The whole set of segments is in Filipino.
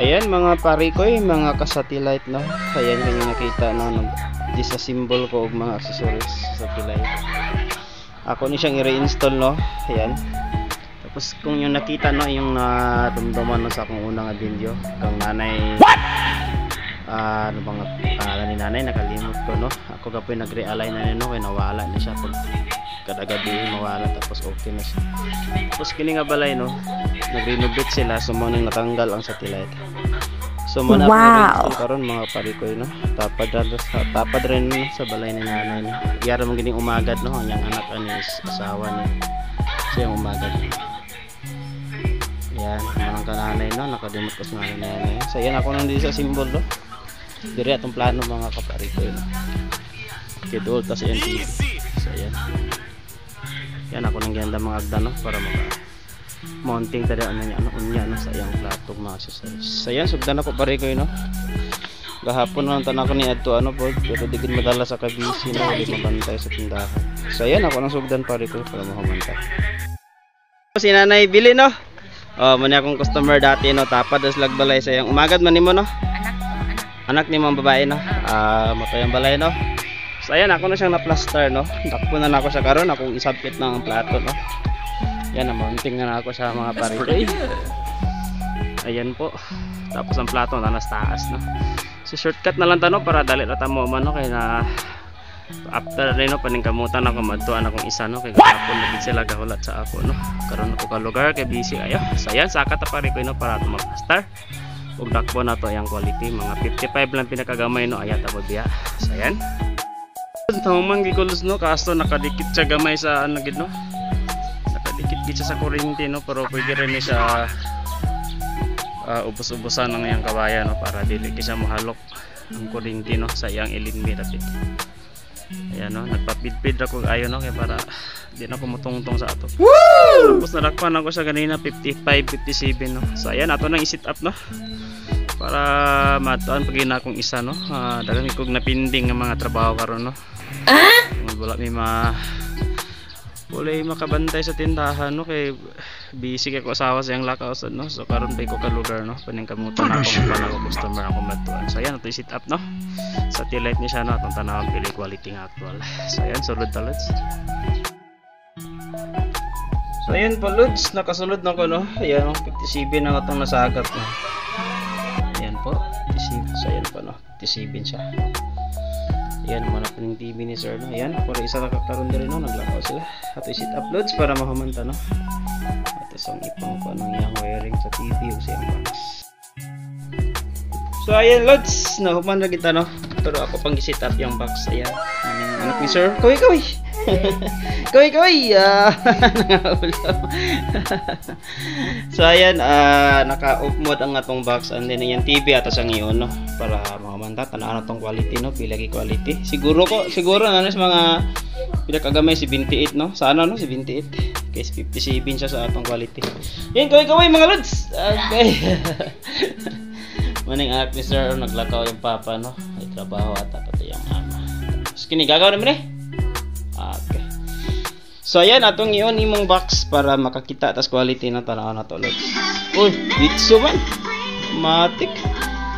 Ayan mga parikoy, mga ka-satellite no. Ayan yung nakita no, disassemble ko og mga accessories sa satellite. Ako ni siyang i-reinstall no. Ayan. Tapos kung yung nakita no, yung natumduman no sa akong unang video, kang nanay ano bang pangalan ni nanay nakalimot ko no. Ako gapoy nag-realign na no, kay nawala na siya pag kada gabi mawala, tapos okay na siya. Tapos kini nga balay no, nag-renovate sila, so mo nang natanggal ang satellite. So mo na install karon mga parikoy no. Tapad rin no, sa balay ni nanay no. Iyara mo gining umagad no, ang anak ani asawa ni siya umagad. Yan, manang kananay no, nakadimot ko sa nanay. So yan ako nang di sa symbol no. Dire atong plano mga kaparikoy no. Kidol tas yan TV. So yan. Yan ako nang ganda mga agda no, para maka mounting tadi ano niya unya no sa iyang platong mga accessories. So yan, sugdan ako parikoy no. Gahapon no tanan ko ni adto ano po, pero di gid madala sa kabisi no, di mabantay sa tindahan. So yan ako nang sugdan parikoy para makamantay. Si nanay bili no. Oh, man akong customer dati no, tapad as lagbalay sa iyang umagad man nimo no. Anak ni mga babae no. Matay ang balay no. So ayan, ako na siyang na-plaster no. Dakpo na ako siya karon, akong isabit na ang plato no. Yan, na-mounting na ako sa mga parikoy. Ayan po. Tapos ang plato na nasa taas no. So shortcut na lang ta no, para dali ra ta mo man no, kay na after rin no, paningkamutan ako madtuan akong isa no, kay gahapon na sila gahulat sa ako no. Karon ako ka lugar kay busy ayo. So ayan, saka ta parikoy no, para mag-plaster. Ug dakpo na to yang quality, mga 55 lang pinakagamay no, ayata mo biya. So ayan. Tamang gikulos no, kasto nakadikit siya gamay sa ano gid no. Nakadikit gid siya sa kuryente no, pero pwede rin siya ubos-ubosan ng iyang kabayan no, para dili siya mahalok ang kuryente no sa iyang ilinmi tapit. Ayan no, nagpapidpid ako ayo no, kay para di na ko mutungtong sa ato. Tapos nadakpan ako siya ganina 55, 57 no. So ayan, ato nang i-set up no, para matuan pag ina akong isa no. Dagang ikog napinding ng mga trabaho karon no. Wala may wala makabantay sa tindahan no, kay busy kay ko asawa sa iyang lakaw no. So karon pa ko ka lugar no, paningkamutan ako pa na customer ako matuan. So ayan, ato i-set up no. Satellite ni siya no, atong tanawang pili quality nga actual. So ayan, sulod talods. So ayan po lods, nakasulod na ko no. Ayan no, 57 na atong nasagap no. Ayan po, 57. So ayan po no, 57 siya. Ayan, mga napining TV ni sir no. Ayan, para isa na kakaroon din no, naglakaw sila. Ato i-set up loads para makamanta no. Ato sang ipang ko anong yung wiring sa TV o sa iyang box. So ayan loads, nahuman na kita no. Pero ako pang i-set up yung box. Ayan, anak ni sir. Kaway! Kaway! So ayan, naka-off mode ang atong box, and then yung TV ato sang iyon no, para makamanta tanaan atong quality no, pilagi quality. Siguro na sa mga pinakagamay si 28 no. Sana no si 28. Kay 57 siya sa atong quality. Yan, kaway mga lods. Okay. Maning anak ni sir naglakaw yung papa no. May trabaho at pati yung mama. So kini gagawin naman eh. Okay. So ayan, atong iyon imong box para makakita tas quality na tanaw na to lods. Uy, ditso man. Matik.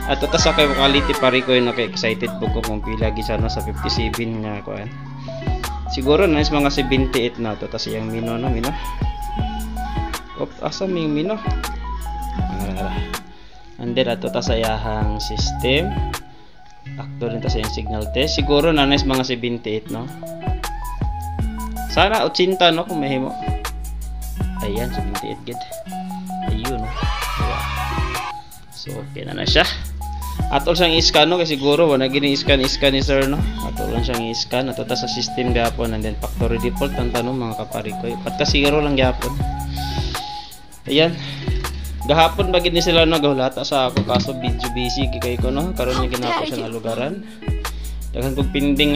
At tas sa kay quality parikoy na kay excited po ko kung pila gisa no sa 57 nga kuan. Siguro na is mga 78 na to tas iyang mino no, mino. Asa may mino? And then ato tas ayahang system. Actor din ta sa yung signal test. Siguro na is mga 78 no. Sana 80 no kung mahimo. Ayan, 78 gid. Ayun no. So okay na siya. Atol siyang i-scan no, kasi siguro wala gini i-scan ni sir no. Atol lang siyang i-scan ato ta sa system gapon, and then factory default ang tanong mga kaparikoy. Pat ka 0 lang gapon. Ayan. Gahapon ba gid ni sila no, gahulata sa ako kaso video busy kay ko no. Karon ni ginako siya nga lugaran. Daghan kog pending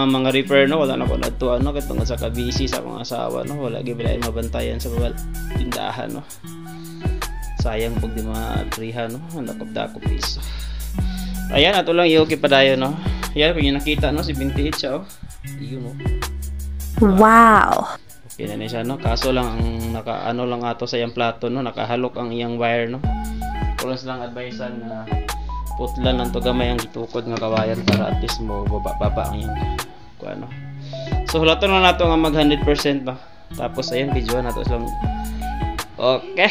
mga repair no, wala na ko nadto ano ket tungod sa kabisi sa akong asawa no, wala gyud bilay mabantayan sa bawal tindahan no. Sayang pag di ma-prihan no, dakop-dakop piso. Ayan, ato lang i-okay pa dayo no. Ayan, kung yung nakita no, si 28 siya oh. Iyon no. Wow. Okay na siya no, kaso lang ang naka ano lang ato sa iyang plato no, nakahalok ang iyang wire no. ako lang silang advisean na putlan lang to gamay ang gitukod nga kawayan para at least mo baba ang yung ano. So hulaton na nato nga mag 100% ba. Tapos ayan video na to lang. Okay.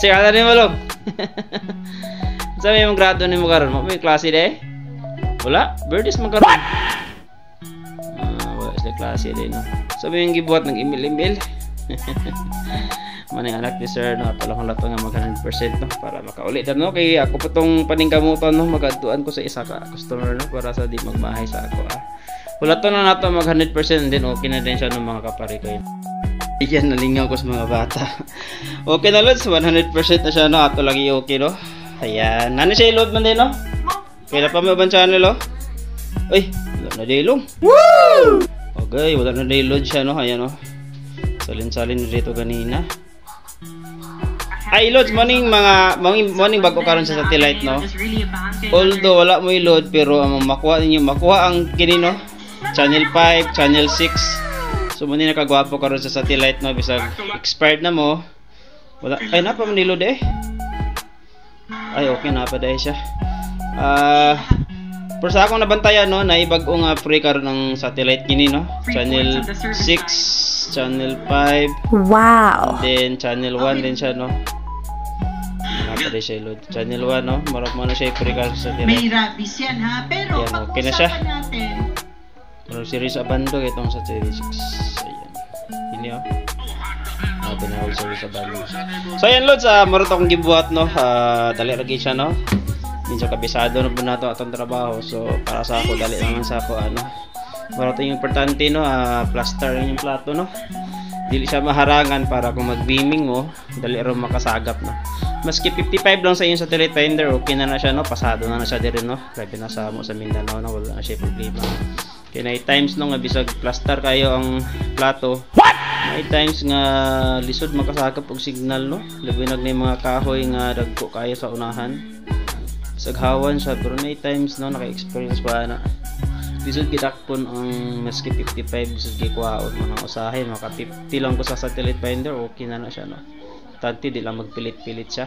Sige na rin mo log. Sabi mong grado ni mo karon mo may klase de? Wala, birdies mo karon. Wala sila klase de no. Sabi yung gibuhat ng email. Manay anak ni sir no, talong lato nga mag 100% no para makaulit no kay ako pa tong paningkamuton no magadtuan ko sa isa ka customer no para sa di magmahay sa ako Wala to na nato mag 100% din okay na din siya ng mga kapari ko. Yan nalingaw ko sa mga bata. Okay na lods 100% na siya no ato lagi okay no. Ayan, nani siya i-load man din no. Kailan pa may ubang channel oh. Uy, wala na dilong. Woo! Okay, wala na load siya no. Ayan no. Salin-salin dito ganina. Ay loads morning bago karon sa satellite no. Although wala mo i-load pero ang makuha ang kini no. Channel 5, channel 6. So muni nakagwapo karon sa satellite no bisag expired na mo. Wala ay na pa man i-load eh. Ay okay na pa dai siya. Pero sa akong nabantayan no, naibag-o nga free karon ng satellite kini no. Channel 6, channel 5. Wow. Then channel 1 din siya no. Napari siya load. Channel 1 no, marap mo na siya free karon sa satellite. May rabies yan ha, pero yan, okay na siya. Natin. Pero series abando itong sa series 6. Ayan. Ini oh. Tinawag series abando. So ayan loads, marot akong gibuhat no. Dali ra siya no. Medyo kabisado na po na ito atong trabaho. So, para sa ako, dali naman sa ako, ano. Marito yung importante, no, plaster yung plato, no. Dili siya maharangan para kung mag-beaming mo, dali rin makasagap, no. Maski 55 lang sa yung satellite finder, okay na siya, no. Pasado na siya din, no. Grabe na sa mo sa Mindanao, no. Wala na siya problema. Kaya na times, no, nga bisag plaster kayo ang plato. May times nga lisod makasagap og signal, no. Labinag na yung mga kahoy nga dagko kayo sa unahan. Saghawan siya pero may times no naka-experience pa na bisod gitakpon ang maski 55 bisod gikuhaon mo nang usahay maka 50 lang ko sa satellite finder okay na siya no tanti di lang magpilit-pilit siya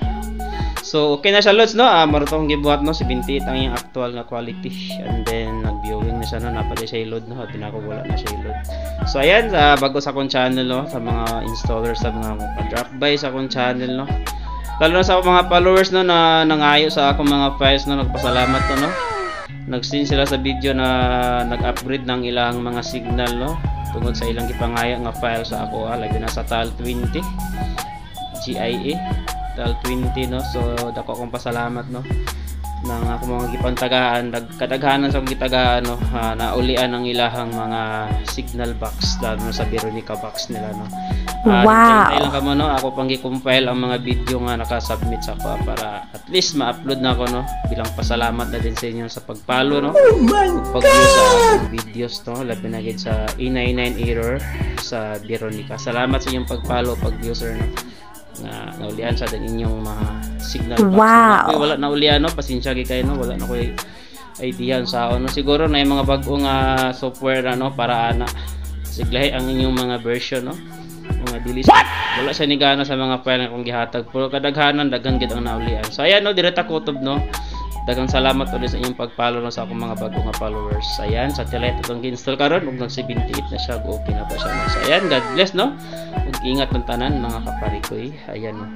so okay na siya lods no marutong gibuhat no 78 ang yung actual na quality and then nag-viewing na siya no napali siya i-load no pinako wala na siya i-load so ayan bago sa akong channel no sa mga installers sa mga drop by sa akong channel no lalo na sa mga followers no na nangayo sa akong mga files no nagpasalamat to no nag-send sila sa video na nag-upgrade ng ilang mga signal no tungod sa ilang gipangaya nga file sa ako labi na sa TAL20 GIA TAL20 no so dako akong pasalamat no nang ako mga gipantagaan kadaghanan sa akong gitagaan no naulian ang ilahang mga signal box lalo na sa Veronica box nila no. Wow. Lang ka mo no ako pang gi-compile ang mga video nga naka-submit sa ko para at least ma-upload na ako no bilang pasalamat na din sa inyo sa pag-follow no pag-view sa videos no labi na gid sa E99 error sa Veronica salamat sa inyong pag-follow pag-view sir no na naulian sa din inyong mga signal box. Wow. No? Wala naulian no, pasensya gyud kayo no, wala na ko idea sa no. Siguro na yung mga bag-ong software no para ana siglahi ang inyong mga version no. Mga delete. Wala siya ni gana sa mga file na kung gihatag pero kadaghanan daghan gid ang naulian. So ayan no, direta kutob no. Daghang salamat ulit sa inyong pag-follow no, sa akong mga bagong followers. Ayan, satellite itong gi-install karon ug nag-78 na siya, okay na po siya. So ayan, God bless no. Ug ingat ng tanan mga kaparikoy. Ayan no.